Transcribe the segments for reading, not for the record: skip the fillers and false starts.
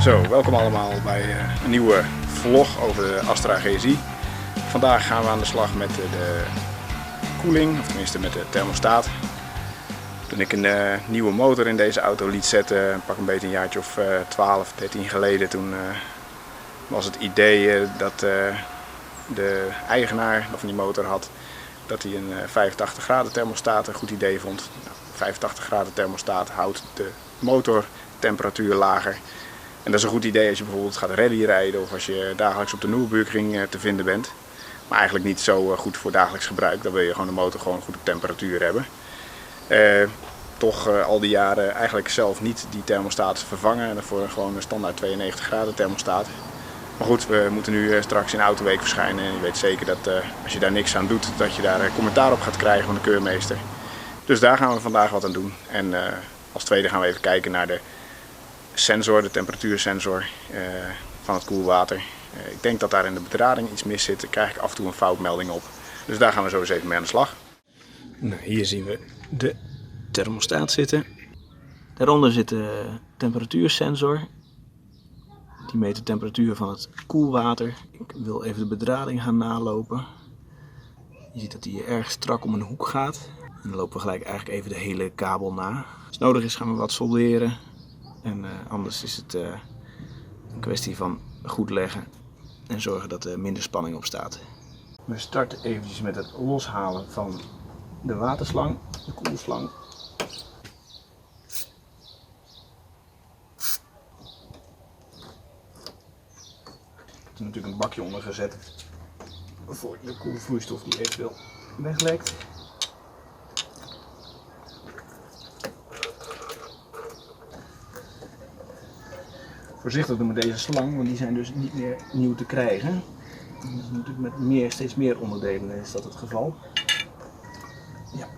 Zo, welkom allemaal bij een nieuwe vlog over de Astra GSI. Vandaag gaan we aan de slag met de koeling, of tenminste met de thermostaat. Toen ik een nieuwe motor in deze auto liet zetten, pak een beetje een jaartje of 12, 13 geleden, toen was het idee dat de eigenaar van die motor had dat hij een 85 graden thermostaat een goed idee vond. 85 graden thermostaat houdt de motortemperatuur lager. En dat is een goed idee als je bijvoorbeeld gaat rally rijden of als je dagelijks op de Nürburgring te vinden bent. Maar eigenlijk niet zo goed voor dagelijks gebruik. Dan wil je gewoon de motor gewoon goed op temperatuur hebben. Toch al die jaren eigenlijk zelf niet die thermostaat vervangen. En voor gewoon een standaard 92 graden thermostaat. Maar goed, we moeten nu straks in Autoweek verschijnen. En je weet zeker dat als je daar niks aan doet, dat je daar commentaar op gaat krijgen van de keurmeester. Dus daar gaan we vandaag wat aan doen. En als tweede gaan we even kijken naar de sensor, de temperatuursensor van het koelwater. Ik denk dat daar in de bedrading iets mis zit. Daar krijg ik af en toe een foutmelding op. Dus daar gaan we zo eens even mee aan de slag. Nou, hier zien we de thermostaat zitten. Daaronder zit de temperatuursensor. Die meet de temperatuur van het koelwater. Ik wil even de bedrading gaan nalopen. Je ziet dat die erg strak om een hoek gaat. En dan lopen we gelijk eigenlijk even de hele kabel na. Als nodig is gaan we wat solderen. En anders is het een kwestie van goed leggen en zorgen dat er minder spanning op staat. We starten eventjes met het loshalen van de waterslang, de koelslang. Er is natuurlijk een bakje onder gezet voor de koelvloeistof die eventueel weglekt. Voorzichtig doen met deze slang, want die zijn dus niet meer nieuw te krijgen. Dat is natuurlijk met steeds meer onderdelen is dat het geval. Ja.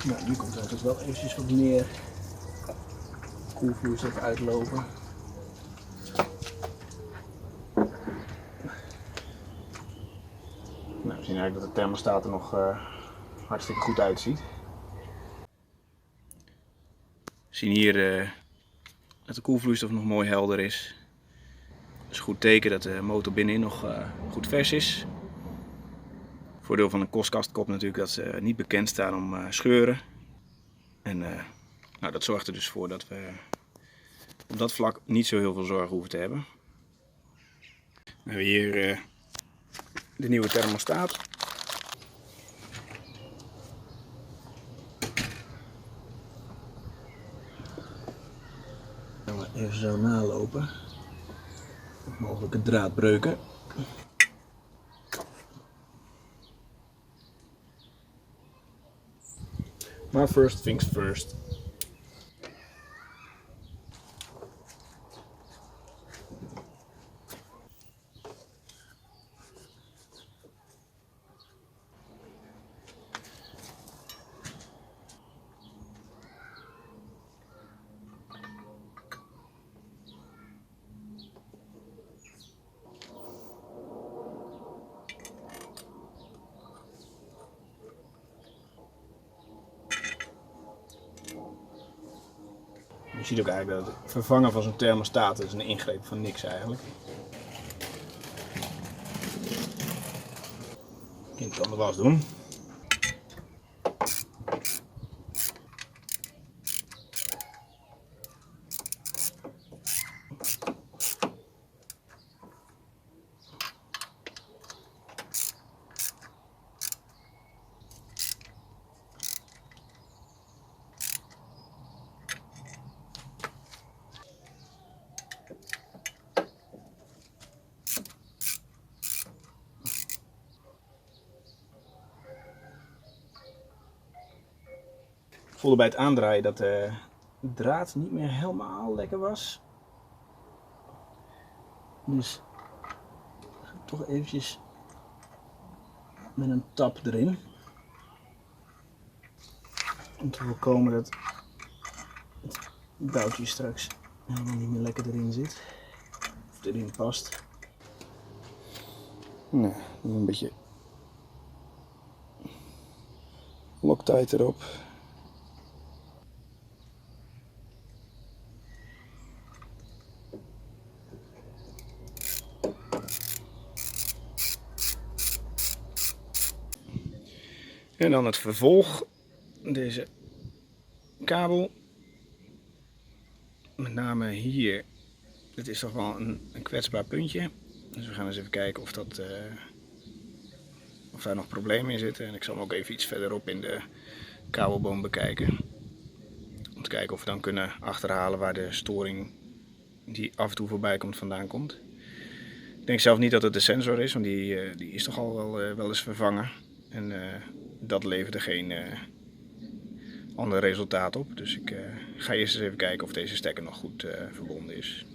Nou, nu komt er natuurlijk wel eventjes wat meer koelvloeistof uitlopen. Nou, we zien eigenlijk dat de thermostaat er nog hartstikke goed uitziet. We zien hier dat de koelvloeistof nog mooi helder is. Dat is een goed teken dat de motor binnenin nog goed vers is. Voordeel van een kostkastkop natuurlijk dat ze niet bekend staan om scheuren. En nou, dat zorgt er dus voor dat we op dat vlak niet zo heel veel zorgen hoeven te hebben. We hebben hier de nieuwe thermostaat. Dan gaan we even zo nalopen. Mogelijke draadbreuken. Maar first things first. Je ziet ook eigenlijk dat het vervangen van zo'n thermostaat is een ingreep van niks eigenlijk. Kind kan de was doen. voelde bij het aandraaien dat de draad niet meer helemaal lekker was. Dus toch eventjes met een tap erin. Om te voorkomen dat het boutje straks helemaal niet meer lekker erin zit. Of erin past. Nou, een beetje Loctite erop. En dan het vervolg, deze kabel, met name hier, dit is toch wel een kwetsbaar puntje. Dus we gaan eens even kijken of daar nog problemen in zitten. En ik zal hem ook even iets verderop in de kabelboom bekijken. Om te kijken of we dan kunnen achterhalen waar de storing die af en toe voorbij komt vandaan komt. Ik denk zelf niet dat het de sensor is, want die is toch al wel eens vervangen. En dat leverde geen ander resultaat op. Dus ik ga eerst eens even kijken of deze stekker nog goed verbonden is.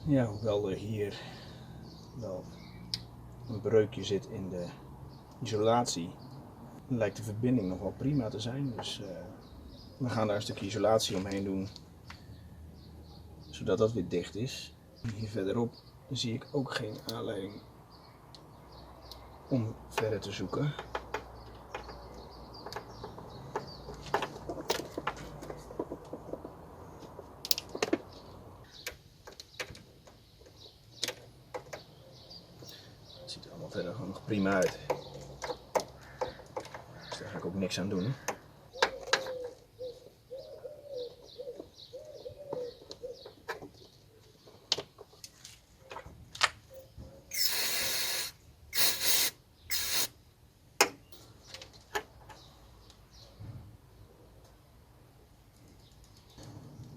Ja, hoewel er hier wel een breukje zit in de isolatie, lijkt de verbinding nog wel prima te zijn. Dus we gaan daar een stukje isolatie omheen doen, zodat dat weer dicht is. Hier verderop zie ik ook geen aanleiding om verder te zoeken. Het ziet er allemaal verder gewoon nog prima uit. Dus daar ga ik ook niks aan doen.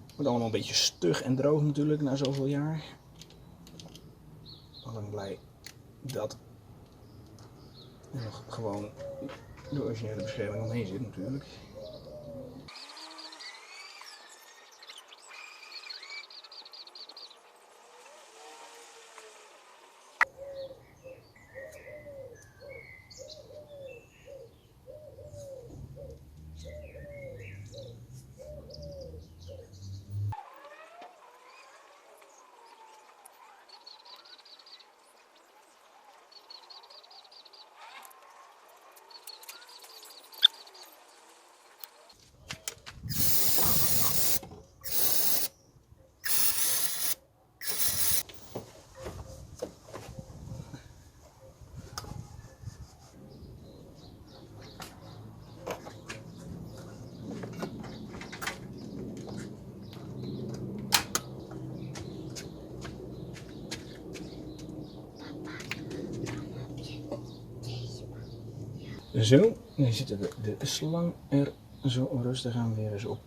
Het wordt allemaal een beetje stug en droog natuurlijk na zoveel jaar. Ik ben blij dat er nog gewoon de originele bescherming omheen zit natuurlijk. Zo, nu zitten de slang er zo rustig aan weer eens op.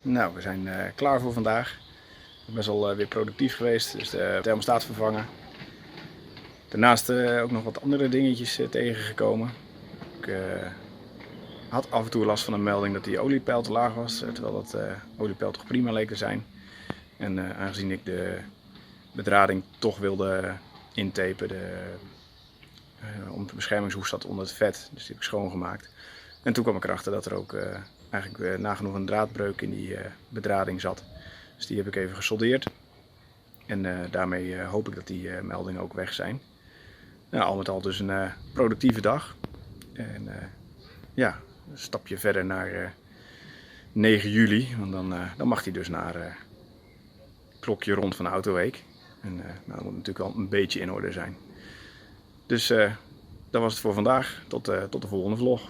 Nou, we zijn klaar voor vandaag. Best wel weer productief geweest, dus de thermostaat vervangen. Daarnaast ook nog wat andere dingetjes tegengekomen. Ik had af en toe last van een melding dat die oliepeil te laag was, terwijl dat oliepeil toch prima leek te zijn. En aangezien ik de bedrading toch wilde intapen, om de beschermingshoes zat onder het vet, dus die heb ik schoongemaakt. En toen kwam ik erachter dat er ook eigenlijk nagenoeg een draadbreuk in die bedrading zat. Dus die heb ik even gesoldeerd. En daarmee hoop ik dat die meldingen ook weg zijn. Nou, al met al dus een productieve dag. En ja, een stapje verder naar 9 juli. Want dan mag hij dus naar klokje rond van de Autoweek. En nou, dat moet natuurlijk wel een beetje in orde zijn. Dus dat was het voor vandaag. Tot de volgende vlog.